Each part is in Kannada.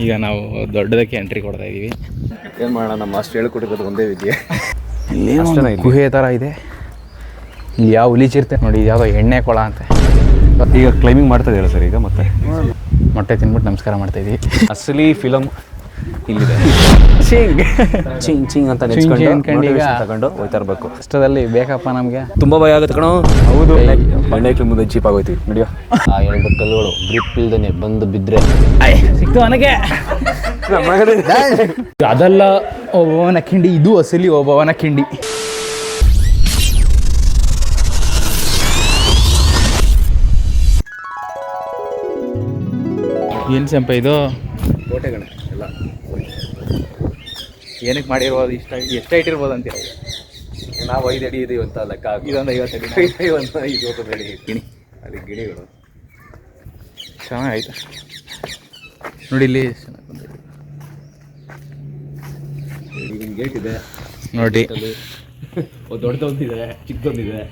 ಈಗ ನಾವು ದೊಡ್ಡದಕ್ಕೆ ಎಂಟ್ರಿ ಕೊಡ್ತಾ ಇದ್ದೀವಿ. ಏನು ಮಾಡೋಣ, ನಮ್ಮ ಮಾಸ್ಟರ್ ಹೇಳ್ಕೊಟ್ಟಿರೋದು ಒಂದೇ ವಿದ್ಯೆ. ಇಲ್ಲಿ ಗುಹೆ ಥರ ಇದೆ. ಇಲ್ಲಿ ಯಾವ ಹುಲಿಚಿರ್ತೆ ನೋಡಿ, ಯಾವುದೋ ಎಣ್ಣೆ ಕೊಳ ಅಂತೆ. ಈಗ ಕ್ಲೈಂಬಿಂಗ್ ಮಾಡ್ತಾ ಇದ್ದೀರಾ ಸರ್? ಈಗ ಮತ್ತೆ ಮೊಟ್ಟೆ ತಿನ್ಬಿಟ್ಟು ನಮಸ್ಕಾರ ಮಾಡ್ತಾಯಿದ್ವಿ. ಅಸಲಿ ಫಿಲಮ್ ಇಲ್ಲಿದೆ. ಚಿಂಗ್ ಚಿಂಗ್ ಅಂತ ಅನ್ಕೊಂಡು ಈಗ ತಗೊಂಡು ಹೋಗ್ತಾ ಇರಬೇಕು. ಕಷ್ಟದಲ್ಲಿ ಬೇಕಪ್ಪ ನಮಗೆ. ತುಂಬ ಭಯ ಆಗುತ್ತೆ ಕಣೋ. ಹೌದು, ಬಂಡೆ ಮುಂದೆ ಚೀಪ್ ಆಗೋಯ್ತೀವಿ. ನಡೆಯೋ ಆ ಎರಡು ಕಲ್ಲುಗಳು ಗ್ರಿಪ್ ಇಲ್ದೇನೆ ಬಂದು ಬಿದ್ದರೆ ಸಿಕ್ತು ನನಗೆ. ಅದಲ್ಲ ಓಬವ್ವನ ಕಿಂಡಿ, ಇದು ಅಸಲಿ ಓಬವ್ವನ ಕಿಂಡಿ. ಏನು ಸಂಪ ಇದು? ಕೋಟೆಗಣ ಎಲ್ಲ ಏನಕ್ಕೆ ಮಾಡಿರ್ಬೋದು? ಎಷ್ಟು ಹೈಟ್ ಇರ್ಬೋದು ಅಂತೀರ? ನಾವು 5 ಅಡಿ ಇದೀವಿ ಅಂತ ಲೆಕ್ಕ. ಇದೊಂದು 50 ಅಡಿ, 50 ಅಡಿ ಗಿಣಿ. ಅಲ್ಲಿ ಗಿಣಿಗಳು ಚೆನ್ನಾಗಾಯ್ತು ನೋಡಿ. ಇಲ್ಲಿ ಈಗ ಗೇಟ್ ಇದೆ ನೋಡಿ. ದೊಡ್ಡದೊಂದಿದೆ, ಚಿಕ್ಕದೊಂದಿದೆ.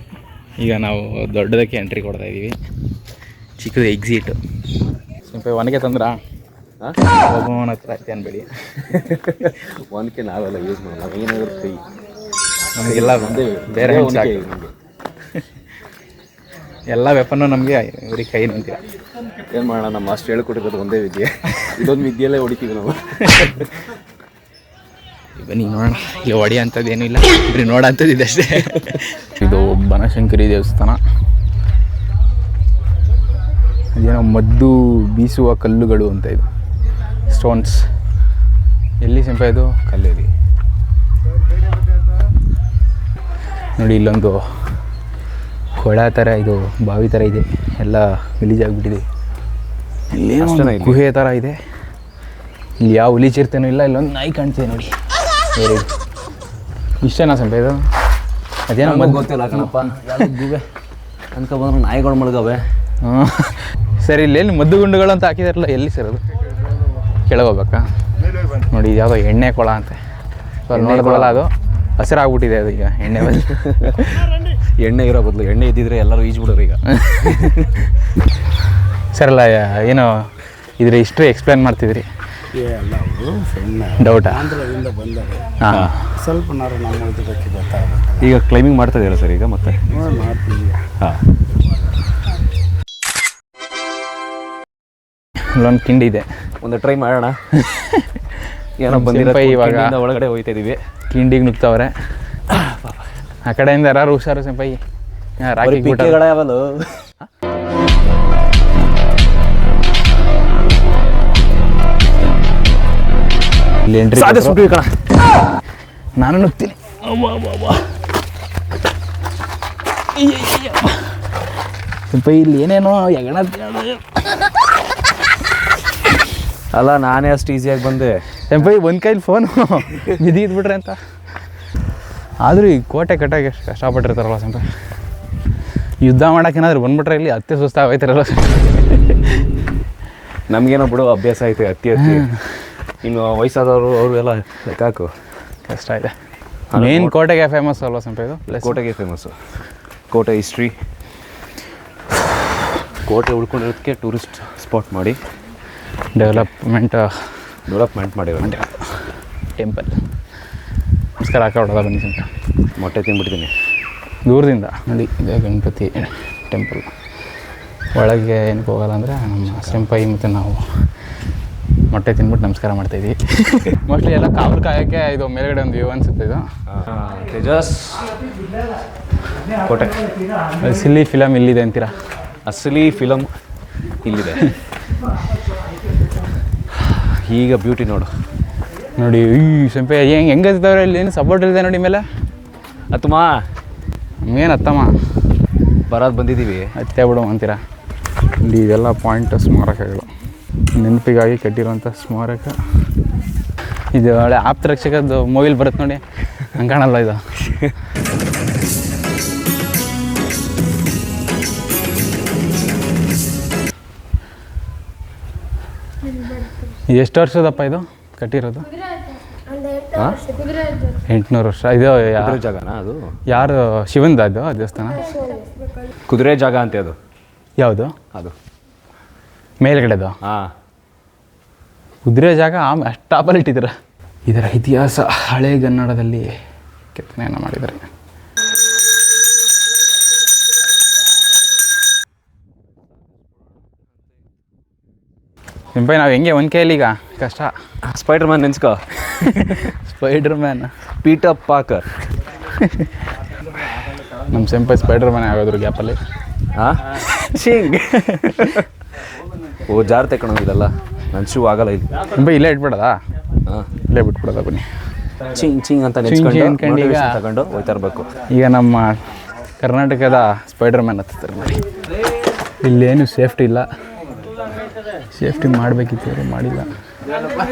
ಈಗ ನಾವು ದೊಡ್ಡದಕ್ಕೆ ಎಂಟ್ರಿ ಕೊಡ್ತಾ ಇದ್ದೀವಿ. ಚಿಕ್ಕದು ಎಕ್ಸಿಟ್. ಸ್ವಲ್ಪ ಒನಗೆ ತಂದ್ರ ಒಬ್ಬನ ಹತ್ರ ಐತೆ ಅನ್ಬೇಡಿ. ಒನಕೆ ನಾವೆಲ್ಲ ಯೂಸ್ ಮಾಡೋಣ, ಏನಾದರೂ ಫ್ರೀ. ನಮಗೆಲ್ಲ ಬೇರೆ ಎಲ್ಲ ವೆಪನ್ನು ನಮಗೆ ಇವ್ರಿಗೆ ಕೈ ನಿಂತೀರ. ಏನು ಮಾಡೋಣ, ನಮ್ಮ ಮಾಸ್ಟರ್ ಹೇಳ್ಕೊಟ್ಟಿರೋದು ಒಂದೇ ವಿದ್ಯೆ. ಇದೊಂದು ವಿದ್ಯೆಯಲ್ಲೇ ಹೊಡಿತೀವಿ ನಾವು. ಬನ್ನಿ ನೋಡೋಣ. ಇಲ್ಲಿ ಹೊಡಿ ಅಂಥದ್ದು ಏನೂ ಇಲ್ಲ, ಬರೀ ನೋಡೋಂಥದ್ದು ಇದೆ ಅಷ್ಟೇ. ಇದು ಬನಶಂಕರಿ ದೇವಸ್ಥಾನ. ಅದೇನೋ ಮದ್ದು ಬೀಸುವ ಕಲ್ಲುಗಳು ಅಂತ, ಇದು ಸ್ಟೋನ್ಸ್. ಎಲ್ಲಿ ಸಿಂಪ ಇದು? ಕಲ್ಲಲ್ಲಿ ನೋಡಿ. ಇಲ್ಲೊಂದು ಕೊಳ ಥರ, ಇದು ಬಾವಿ ಥರ ಇದೆ, ಎಲ್ಲ ಗಲೀಜಾಗ್ಬಿಟ್ಟಿದೆ. ಇಲ್ಲಿ ಗುಹೆ ಥರ ಇದೆ. ಇಲ್ಲಿ ಯಾವ ಹುಲಿಚಿರ್ತೇನೂ ಇಲ್ಲ. ಇಲ್ಲೊಂದು ನಾಯಿ ಕಾಣ್ತಿದೆ ನೋಡಿ. ಇಷ್ಟೇನಾ ಸಂಪ ಇದು? ಅದೇನೋ ಗೊತ್ತಿಲ್ಲ ಕಣಪ್ಪ. ಗುಹೆ ಅನ್ಕೊಬಂದ್ರೆ ನಾಯಿಗಳು ಮಳ್ಗವೆ. ಹಾಂ ಸರಿ. ಇಲ್ಲಿ ಮದ್ದು ಗುಂಡುಗಳು ಅಂತ ಹಾಕಿದಾರಲ್ಲ, ಎಲ್ಲಿ ಸರ್ ಅದು? ಕೆಳಗೋಗ್ಬೇಕಾ? ನೋಡಿ, ಯಾವುದೋ ಎಣ್ಣೆ ಕೊಳ ಅಂತೆ. ನೋಡಿದ್ವಲ್ಲ, ಅದು ಹಸಿರಾಗ್ಬಿಟ್ಟಿದೆ ಅದು ಈಗ ಎಣ್ಣೆ ಬದಲು. ಎಣ್ಣೆ ಇರೋ ಬದಲು ಎಣ್ಣೆ ಇದ್ದಿದ್ರೆ ಎಲ್ಲರೂ ಈಜ್ಬಿಡೋರು ಈಗ. ಸರಲ್ಲ, ಏನೋ ಇದ್ರ ಹಿಸ್ಟ್ರಿ ಎಕ್ಸ್ಪ್ಲೇನ್ ಮಾಡ್ತಿದ್ರಿ. ಡೌಟಾ? ಹಾಂ, ಸ್ವಲ್ಪ ಗೊತ್ತಾಗಬೇಕು. ಈಗ ಕ್ಲೈಂಬಿಂಗ್ ಮಾಡ್ತಾ ಇದ್ದೀರಾ ಸರ್? ಈಗ ಮತ್ತೆ ಹಾಂ, ಇಲ್ಲೊಂದು ಕಿಂಡಿ ಇದೆ, ಒಂದು ಟ್ರೈ ಮಾಡೋಣ. ಏನೋ ಬಂದಿರೋ ಇವಾಗ ಒಳಗಡೆ ಹೋಗ್ತಾ ಇದೀವಿ. ಕಿಂಡಿಗೆ ನುಗ್ತವ್ರೆ. ಆ ಕಡೆಯಿಂದ ಯಾರು ಹುಷಾರು ಸಂಪೈ. ರಾಕಿ ಯಾವಲು ಇಲ್ಲಿ ಎಂಟ್ರಿ ಸಾಧಿಸ್ಬಿಟ್ವಿ ಕಣ. ನಾನು ನುಗ್ತೀನಿ. ಸಂಪೈ ಇಲ್ಲಿ ಏನೇನೋ ಹೆಗಣ ಅಲ್ಲ, ನಾನೇ ಅಷ್ಟು ಈಸಿಯಾಗಿ ಬಂದೆ. ಸಂಪೈ ಒಂದು ಕೈಲಿ ಫೋನು ಬಿದ್ದಿದ್ಬಿಟ್ರೆ ಅಂತ. ಆದರೂ ಈ ಕೋಟೆ ಕಟ್ಟಾಗೆ ಎಷ್ಟು ಕಷ್ಟಪಟ್ಟಿರ್ತಾರಲ್ಲ ಸಂಪೈ. ಯುದ್ಧ ಮಾಡೋಕ್ಕೇನಾದ್ರು ಬಂದ್ಬಿಟ್ರೆ ಇಲ್ಲಿ ಹತ್ತೆ ಸುಸ್ತಾಗೋಯ್ತಾರಲ್ಲ. ನಮಗೇನೋ ಬಿಡು ಅಭ್ಯಾಸ ಐತೆ ಹತ್ತಿ. ಇನ್ನು ವಯಸ್ಸಾದವರು ಅವರು ಎಲ್ಲ ಲೆಕ್ಕಾಕು ಕಷ್ಟ ಇದೆ. ಮೇನ್ ಕೋಟೆಗೆ ಫೇಮಸ್ ಅಲ್ವಾ ಸಂಪೈ ಇದು? ಕೋಟೆಗೆ ಫೇಮಸ್ಸು. ಕೋಟೆ ಹಿಸ್ಟ್ರಿ, ಕೋಟೆ ಉಳ್ಕೊಂಡಿರೋದಕ್ಕೆ ಟೂರಿಸ್ಟ್ ಸ್ಪಾಟ್ ಮಾಡಿ ಡೆವಲಪ್ಮೆಂಟ್ ಮಾಡಿರೋ ಟೆಂಪಲ್. ನಮಸ್ಕಾರ ಹಾಕೋಡೋದ ಬನ್ನಿ ಸಂಪ. ಮೊಟ್ಟೆ ತಿಂದ್ಬಿಡ್ತೀನಿ ದೂರದಿಂದ ನೋಡಿ. ಇದೇ ಗಣಪತಿ ಟೆಂಪಲ್. ಒಳಗೆ ಏನಕ್ಕೆ ಹೋಗಲ್ಲ ಅಂದರೆ ನಮ್ಮ ಸಂಪೈ ಮತ್ತು ನಾವು ಮೊಟ್ಟೆ ತಿಂದ್ಬಿಟ್ಟು ನಮಸ್ಕಾರ ಮಾಡ್ತಾಯಿದ್ವಿ. ಮೋಸ್ಟ್ಲಿ ಎಲ್ಲ ಕಾವಲು ಕಾಯೋಕ್ಕೆ ಇದು ಮೇಲ್ಗಡೆ ಒಂದು ವ್ಯೂ ಅನಿಸುತ್ತೆ. ಇದು ತೇಜಸ್ ಕೋಟೆ. ಅಸಲಿ ಫಿಲಮ್ ಇಲ್ಲಿದೆ ಅಂತೀರಾ? ಅಸಲಿ ಫಿಲಮ್ ಇಲ್ಲಿದೆ. ಈಗ ಬ್ಯೂಟಿ ನೋಡು ನೋಡಿ. ಈ ಸಂಪೆ ಹೆಂಗೆ ಹತ್ತವ್ರೆ ಇಲ್ಲಿ. ಏನು ಸಪೋರ್ಟ್ ಇಲ್ಲದೆ ನೋಡಿ ಮೇಲೆ. ಅತ್ತಮ್ಮ ನಮಗೇನು ಹತ್ತಮ್ಮ, ಬರೋದು ಬಂದಿದ್ದೀವಿ. ಹತ್ತೇ ಬಿಡು ಅಂತೀರಾ? ಇಲ್ಲಿ ಇದೆಲ್ಲ ಪಾಯಿಂಟ್ ಸ್ಮಾರಕಗಳು, ನೆನಪಿಗಾಗಿ ಕಟ್ಟಿರುವಂಥ ಸ್ಮಾರಕ. ಇದು ಒಳ್ಳೆ ಆಪ್ತ ರಕ್ಷಕದ್ದು ಮೂವಿಲಿ ಬರುತ್ತೆ ನೋಡಿ, ಹಂಗೆ ಕಾಣಲ್ಲ ಇದು. ಎಷ್ಟು ವರ್ಷದಪ್ಪ ಇದು ಕಟ್ಟಿರೋದು? 800 ವರ್ಷ. ಇದು ಜಾಗನಾ ಅದು? ಯಾರು ಶಿವಂದ ಅದು ದೇವಸ್ಥಾನ? ಕುದುರೆ ಜಾಗ ಅಂತೆ ಅದು. ಯಾವುದು ಅದು? ಮೇಲ್ಗಡೆದು? ಹಾಂ, ಕುದುರೆ ಜಾಗ ಅಷ್ಟು ಟಾಪಲ್ಲಿ ಇಟ್ಟಿದ್ದಾರೆ. ಇದರ ಇತಿಹಾಸ ಹಳೆಗನ್ನಡದಲ್ಲಿ ಕೆತ್ತನೆಯನ್ನು ಮಾಡಿದ್ದಾರೆ. ಸಿಂಪೈ ನಾವು ಹೆಂಗೆ ಒಂದು ಕೈಯಲ್ಲಿ ಈಗ ಕಷ್ಟ. ಸ್ಪೈಡರ್ ಮ್ಯಾನ್ ನೆನ್ಸ್ಕೋ. Spider Man Peter Parker. ನಮ್ಮ ಸಿಂಪೈ ಸ್ಪೈಡರ್ ಮ್ಯಾನ್ ಆಗೋದ್ರು ಗ್ಯಾಪಲ್ಲಿ. ಹಾಂ ಶಿಂಗ್. ಓ ಜಾರ್ ತೆಕ್ಕೊಳೋ ಇದೆಲ್ಲ ನನ್ನ ಶೂ ಆಗಲ್ಲ ಇಲ್ಲಿ. ಸಿಂಪೈ ಇಲ್ಲೇ ಇಟ್ಬಿಡೋದಾ? ಹಾಂ ಇಲ್ಲೇ ಬಿಟ್ಬಿಡೋದ ಬನ್ನಿ. ಚಿಂಗ್ ಚಿಂಗ್ ಅಂತ ಅನ್ಕೊಂಡು ಈಗ ತಗೊಂಡು ಹೋಯ್ತಾ ಇರಬೇಕು. ಈಗ ನಮ್ಮ ಕರ್ನಾಟಕದ ಸ್ಪೈಡರ್ ಮ್ಯಾನ್ ಹತ್ತಿರ್ತಾರೆ ನೋಡಿ. ಇಲ್ಲೇನು ಸೇಫ್ಟಿ ಇಲ್ಲ. ಸೇಫ್ಟಿ ಮಾಡಬೇಕಿತ್ತು, ಅವರು ಮಾಡಿಲ್ಲ.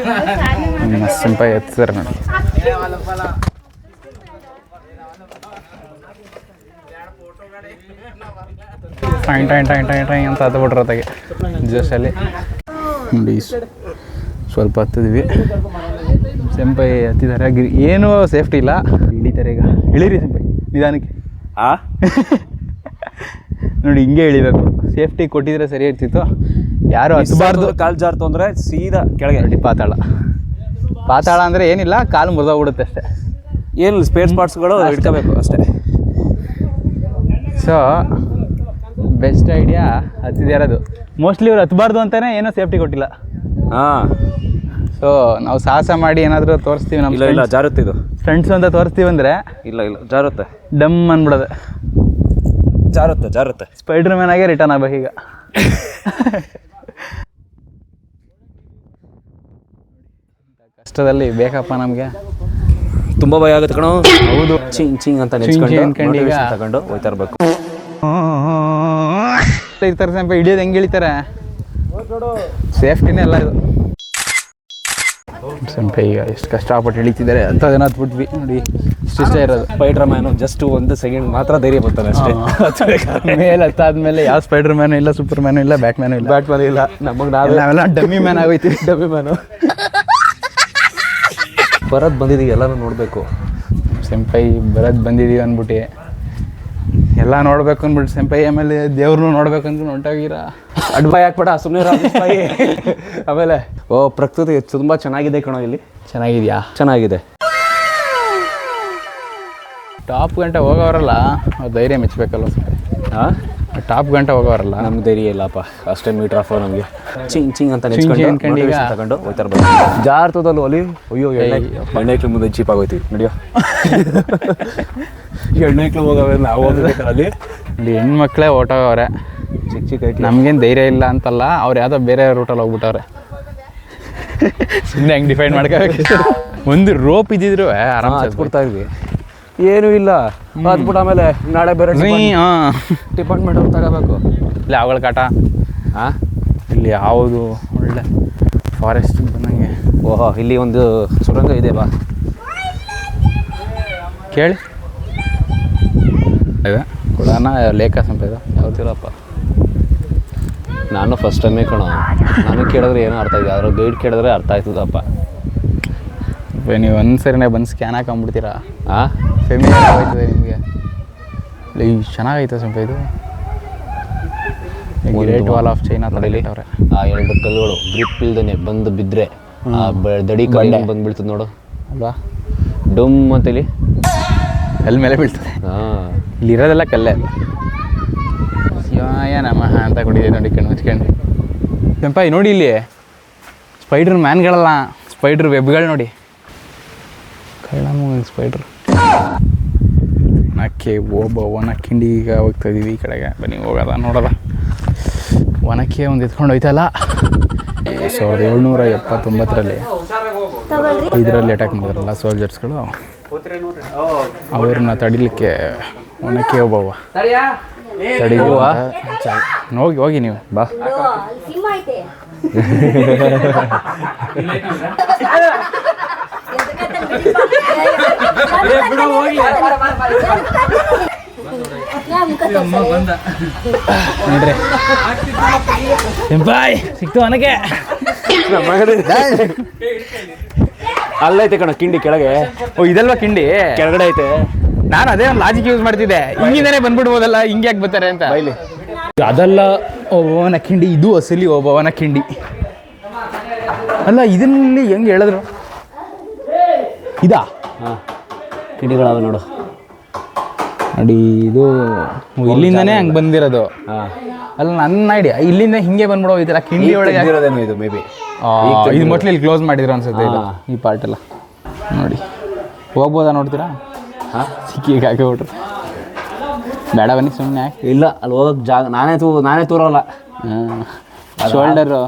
ನಮ್ಮ ಸಿಂಪೈ ಎತ್ತಿದ್ದಾರೆ ನೋಡಿ. ಟೈನ್ ಟೈನ್ ಟೈನ್ ಟೈನ್ ಟೈನ್ ಅಂತ ಹತ್ಬಿಟ್ರೆ ಅದಾಗೆ ಜೋಶಲ್ಲಿ ನೋಡಿ. ಸ್ವಲ್ಪ ಹತ್ತಿದ್ವಿ. ಸಿಂಪೈ ಹತ್ತಿದ್ದಾರೆ. ಏನೂ ಸೇಫ್ಟಿ ಇಲ್ಲ. ಇಳಿತಾರೆ ಈಗ. ಇಳೀರಿ ಸಿಂಪೈ ನಿಧಾನಕ್ಕೆ. ನೋಡಿ ಹಿಂಗೆ ಇಳಿಬೇಕು. ಸೇಫ್ಟಿ ಕೊಟ್ಟಿದ್ರೆ ಸರಿ ಇರ್ತಿತ್ತು. ಯಾರು ಹತ್ತಬಾರ್ದು. ಕಾಲು ಜಾರ್ತು ಅಂದರೆ ಸೀದಾ ಕೆಳಗೆ ನೋಡಿ. ಪಾತಾಳ ಪಾತಾಳ ಅಂದರೆ ಏನಿಲ್ಲ, ಕಾಲು ಮುರಿದೋಗ್ಬಿಡುತ್ತೆ ಅಷ್ಟೇ. ಏನು ಸ್ಪೇರ್ ಪಾರ್ಟ್ಸ್ಗಳು ಇಟ್ಕೋಬೇಕು ಅಷ್ಟೇ. ಸೊ ಬೆಸ್ಟ್ ಐಡಿಯಾ ಹತ್ತಿದ್ಯಾರದು. ಮೋಸ್ಟ್ಲಿ ಇವ್ರು ಹತ್ತಬಾರ್ದು ಅಂತಲೇ ಏನೋ ಸೇಫ್ಟಿ ಕೊಟ್ಟಿಲ್ಲ. ಹಾಂ. ಸೊ ನಾವು ಸಾಹಸ ಮಾಡಿ ಏನಾದರೂ ತೋರಿಸ್ತೀವಿ ನಮ್ಮ. ಇಲ್ಲ ಜಾರುತ್ತೆ ಇದು. ಫ್ರೆಂಡ್ಸು ಅಂತ ತೋರಿಸ್ತೀವಿ ಅಂದರೆ ಇಲ್ಲ ಜಾರುತ್ತೆ. ಡಮ್ ಅಂದ್ಬಿಡೋದೆ. ಜಾರುತ್ತೆ. ಸ್ಪೈಡರ್ ಮ್ಯಾನ್ ಆಗೇ ರಿಟರ್ನ್ ಆಗ್ಬೇಕು ಈಗ. ಕಷ್ಟದಲ್ಲಿ ಬೇಕಪ್ಪ ನಮಗೆ. ತುಂಬ ಭಯ ಆಗುತ್ತೆ ಕಣೋ. ಹೌದು. ಚಿಂಗ್ ಅಂತ ಅನ್ಕೊಂಡು ಈಗ ತಗೊಂಡು ಹೋಯ್ತಾ ಇರಬೇಕು. ಇರ್ತಾರೆ ಸ್ವಲ್ಪ ಹಿಡಿಯೋದು ಹೆಂಗೆ ಇಳಿತಾರೆ. ಸೇಫ್ಟಿನೇ ಎಲ್ಲ ಇದು. ಸ್ವಲ್ಪ ಈಗ ಎಷ್ಟು ಕಷ್ಟಪಟ್ಟು ಇಳಿತಿದ್ದಾರೆ ಅಂತ ಜನ ಹತ್ಬಿಟ್ವಿ ನೋಡಿ. ಇಷ್ಟ ಇರೋದು. ಸ್ಪೈಡರ್ ಮ್ಯಾನು ಜಸ್ಟ್ 1 ಸೆಕೆಂಡ್ ಮಾತ್ರ ಧೈರ್ಯ ಬರ್ತಾನೆ ಅಷ್ಟೇ. ಮೇಲೆ ಹತ್ತಾದ್ಮೇಲೆ ಯಾವ ಸ್ಪೈಡರ್ ಮ್ಯಾನು ಇಲ್ಲ, ಸೂಪರ್ ಮ್ಯಾನು ಇಲ್ಲ, ಬ್ಯಾಟ್ ಮ್ಯಾನು ಇಲ್ಲ. ನಮಗೆ ನಾವೆಲ್ಲ ಡಮ್ಮಿ ಮ್ಯಾನ್ ಆಗೋಯ್ತೀವಿ. ಡಮ್ಮಿ ಮ್ಯಾನು ಬರೋದು ಬಂದಿದ್ದೀವಿ, ಎಲ್ಲನೂ ನೋಡಬೇಕು. ಸಿಂಪೈ ಬರೋದು ಬಂದಿದ್ದೀವಿ ಅಂದ್ಬಿಟ್ಟು ಎಲ್ಲ ನೋಡ್ಬೇಕು ಅಂದ್ಬಿಟ್ಟು ಸಿಂಪೈ ಆಮೇಲೆ ದೇವ್ರನ್ನೂ ನೋಡ್ಬೇಕು ಅಂದ್ಬಿಟ್ಟು ಹೊಂಟೋಗಿರ. ಅಡ್ಬಾಯ್ ಹಾಕ್ಬೇಡ ಸುಮ್ಮನೆ. ಆಮೇಲೆ ಪ್ರಕೃತಿ ತುಂಬ ಚೆನ್ನಾಗಿದೆ ಕಣೋ ಇಲ್ಲಿ. ಚೆನ್ನಾಗಿದೆಯಾ? ಚೆನ್ನಾಗಿದೆ. ಟಾಪ್ ಗಂಟೆ ಹೋಗೋರಲ್ಲ, ಧೈರ್ಯ ಮೆಚ್ಚಬೇಕಲ್ಲ ಸ್ವಲ್ಪ. ಹಾಂ, ಟಾಪ್ ಗಂಟೆ ಹೋಗೋರಲ್ಲ, ನಮ್ಗೆ ಧೈರ್ಯ ಇಲ್ಲಪ್ಪ. ಅಷ್ಟೇ ಮೀಟ್ರ್ ಆಫ್ ನಮಗೆ. ಚಿಂಗ್ ಅಂತ ಅನ್ಕೊಂಡು ಈಗ ತಗೊಂಡು ಹೋಗ್ತಾ ಇರ್ಬೇಕು. ಜಾರ್ತದಲ್ಲೂ ಅಲ್ಲಿ. ಅಯ್ಯೋ ಎಣ್ಣೆಕ್ಳು ಮುಂದೆ ಚೀಪ್ ಆಗೋಯ್ತೀವಿ ನಡಿಯೋ. ಎಣ್ಣೆಕ್ಳು ಹೋಗವೆ ನಾವು ಹೋಗ್ಬೇಕಲ್ಲ ಅಲ್ಲಿ. ನೋಡಿ ಹೆಣ್ಮಕ್ಳೇ ಹೊಟ್ಟೋಗವ್ರೆ. ಚಿಕ್ಕ ನಮ್ಗೇನು ಧೈರ್ಯ ಇಲ್ಲ ಅಂತಲ್ಲ, ಅವ್ರು ಯಾವುದೋ ಬೇರೆ ರೂಟಲ್ಲಿ ಹೋಗ್ಬಿಟ್ಟವ್ರೆ. ಸುಮ್ಮನೆ ಹೆಂಗೆ ಡಿಫೈನ್ ಮಾಡ್ಕೋಬೇಕು. ಒಂದು ರೋಪ್ ಇದ್ದಿದ್ರು ಆರಾಮ ಹತ್ಬಿಡ್ತಾ ಇದ್ವಿ. ಏನೂ ಇಲ್ಲ ಹತ್ಬಿಟ್ಟು ಆಮೇಲೆ ನಾಳೆ ಬೇರೆ ಡಿಪಾರ್ಟ್ಮೆಂಟ್ ಅವ್ರು ತಗೋಬೇಕು. ಇಲ್ಲಿ ಅವಳ ಕಾಟ. ಹಾಂ, ಇಲ್ಲಿ ಯಾವುದು ಒಳ್ಳೆ ಫಾರೆಸ್ಟ್ ಬಂದಂಗೆ. ಓಹೋ, ಇಲ್ಲಿ ಒಂದು ಸುರಂಗ ಇದೆ ಬಾ ಕೇಳಿ. ಇದೆ ಕೊಡೋಣ ಲೇಖ ಸಂಪೇದ ಯಾವ್ದಿರಪ್ಪ. ನಾನು ಫಸ್ಟ್ ಟೈಮೇ ಕಣೋ. ನಾನು ಕೇಳಿದ್ರೆ ಏನೋ ಅರ್ಥ ಇದೆ, ಅದ್ರ ಗೈಡ್ ಕೇಳಿದ್ರೆ ಅರ್ಥ ಆಯ್ತದಪ್ಪ. ನೀವು ಒಂದು ಸರಿನೇ ಬಂದು ಸ್ಕ್ಯಾನ್ ಹಾಕೊಂಡ್ಬಿಡ್ತೀರಾ. ಹಾಂ, ಫೆಮಿಲಿಯರ್ ಆಗೋಯ್ತದೆ ನಿಮಗೆ. ಈ ಚೆನ್ನಾಗೈತೆ ಸ್ವಲ್ಪ ಇದು. ಗ್ರೇಟ್ ವಾಲ್ ಆಫ್ ಚೈನಾ ತಡೆಯಲ್ಲಿ ಅವ್ರೆ. ಆ 2 ಕಲ್ಲುಗಳು ಗ್ರಿಪ್ ಇಲ್ದೇನೆ ಬಂದು ಬಿದ್ದರೆ ಆ ದಡಿ ಕಡೆ ಬಂದು ಬೀಳ್ತದೆ ನೋಡು ಅಲ್ವಾ. ಡುಮ್ ಅಂತೇಳಿ ಕಲ್ ಮೇಲೆ ಬೀಳ್ತದೆ. ಹಾಂ, ಇಲ್ಲಿರೋದೆಲ್ಲ ಕಲ್ಲೇ. ಶಿವಾಯ ನಮಃ ಅಂತ ಕುಡಿದೆ ನೋಡಿ ಕಣ್ಣು ಮುಚ್ಕೊಂಡು. ಕೆಂಪಾಯಿ ನೋಡಿ ಇಲ್ಲಿ ಸ್ಪೈಡರ್ ಮ್ಯಾನ್ಗಳಲ್ಲ, ಸ್ಪೈಡರ್ ವೆಬ್ಗಳು ನೋಡಿ. ಕಳ್ಳ ಸ್ಪೈಡ್ರ್. ಒನಕ್ಕೆ ಒನಕ್ಕಿಂಡಿ ಈಗ ಹೋಗ್ತಾ ಇದೀವಿ ಈ ಕಡೆಗೆ. ಬನ್ನಿ ಹೋಗೋದ ನೋಡೋದ. ಒನಕ್ಕೆ ಒಂದು ಎತ್ಕೊಂಡು ಹೋಯ್ತಲ್ಲ. 1779ರಲ್ಲಿ ಇದರಲ್ಲಿ ಅಟ್ಯಾಕ್ ಮಾಡಿದ್ರಲ್ಲ ಸೋಲ್ಜರ್ಸ್ಗಳು, ಅವ್ರನ್ನ ತಡಿಲಿಕ್ಕೆ ಒನಕ್ಕೆ ಒಬ್ಬವ ತಡಿಯುವ. ಹೋಗಿ ನೀವು ಬಾ. ನೋಡ್ರಿ ಬಾಯ್ ಸಿಕ್ತು ನನಗೆ. ಅಲ್ಲೈತೆ ಕಣ ಕಿಂಡಿ ಕೆಳಗೆ. ಓ ಇದಲ್ವಾ ಕಿಂಡಿ ಕೆಳಗಡೆ ಐತೆ. ನಾನು ಅದೇ ಒಂದು ಲಾಜಿಕ್ ಯೂಸ್ ಮಾಡ್ತಿದ್ದೆ, ಹಿಂಗಿಂದಾನೆ ಬಂದ್ಬಿಡ್ಬೋದಲ್ಲ, ಹಿಂಗೆ ಯಾಕೆ ಬರ್ತಾರೆ ಅಂತ. ಬೈಲಿ ಅದಲ್ಲ ಓಬವ್ವನ ಕಿಂಡಿ, ಇದು ಅಸಲಿ ಓಬವ್ವನ ಕಿಂಡಿ. ಅಲ್ಲ ಇದರಲ್ಲಿ ಹೆಂಗೆ ಹೇಳಿದ್ರು ಇದಾ ಹಾಂ ಕಿಡಿಗಳವೆ ನೋಡು ನೋಡಿ ಇದು ಇಲ್ಲಿಂದನೇ ಹಂಗೆ ಬಂದಿರೋದು. ಹಾಂ ಅಲ್ಲ ನನ್ನ ಐಡಿಯಾ ಇಲ್ಲಿಂದ ಹಿಂಗೆ ಬಂದ್ಬಿಡೋ ಈ ಥರ ಕಿಂಡಿ ಒಳಗೆ ಇರೋದೇನೋ ಇದು ಮೇ ಬಿ ಇದು ಮೊಟ್ಲಿ ಇಲ್ಲಿ ಕ್ಲೋಸ್ ಮಾಡಿದ್ರು ಅನ್ಸುತ್ತೆ ಇದು ಹಾ. ಈ ಪಾರ್ಟ್ ಎಲ್ಲ ನೋಡಿ ಹೋಗ್ಬೋದಾ ನೋಡ್ತೀರಾ? ಹಾಂ ಸಿಕ್ಕಿಗೆ ಹಾಕಿಬಿಟ್ರು ಬೇಡ ಬನ್ನಿ ಸುಮ್ಮನೆ ಇಲ್ಲ ಅಲ್ಲಿ ಹೋಗೋಕೆ ಜಾಗ ನಾನೇ ತೂರೋಲ್ಲ. ಶೋಲ್ಡರು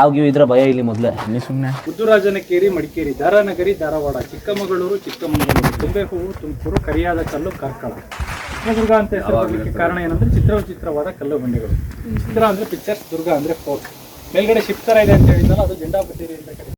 ಆಗಿ ಇದ್ರೆ ಭಯ ಇಲ್ಲಿ ಮೊದಲೇ. ಬನ್ನಿ ಸುಮ್ಮನೆ. ಮುದ್ದುರಾಜನಕೇರಿ, ಮಡಿಕೇರಿ, ದಾರಾನಗರಿ, ಧಾರವಾಡ, ಚಿಕ್ಕಮಗಳೂರು, ಚಿಕ್ಕಮಗಳೂರು, ತುಂಬೆಹೂವು, ತುಮಕೂರು, ಕರಿಯಾದ ಕಲ್ಲು, ಕಾರ್ಕಳ. ಚಿತ್ರದುರ್ಗ ಅಂತ ಹೆಸರು ಬರಲಿಕ್ಕೆ ಕಾರಣ ಏನಂದ್ರೆ ಚಿತ್ರವಾದ ಕಲ್ಲು ಬಂಡೆಗಳು. ಚಿತ್ರ ಅಂದರೆ ಪಿಕ್ಚರ್ಸ್, ದುರ್ಗ ಅಂದರೆ ಫೋರ್ಟ್. ಮೇಲ್ಗಡೆ ಶಿಪ್ ಥರ ಇದೆ ಅಂತ ಹೇಳಿದ್ನಲ್ಲ, ಅದು ಜೆಂಡಾ ಬಟ್ಟೇರಿ ಅಂತ ಕರೀತಾರೆ.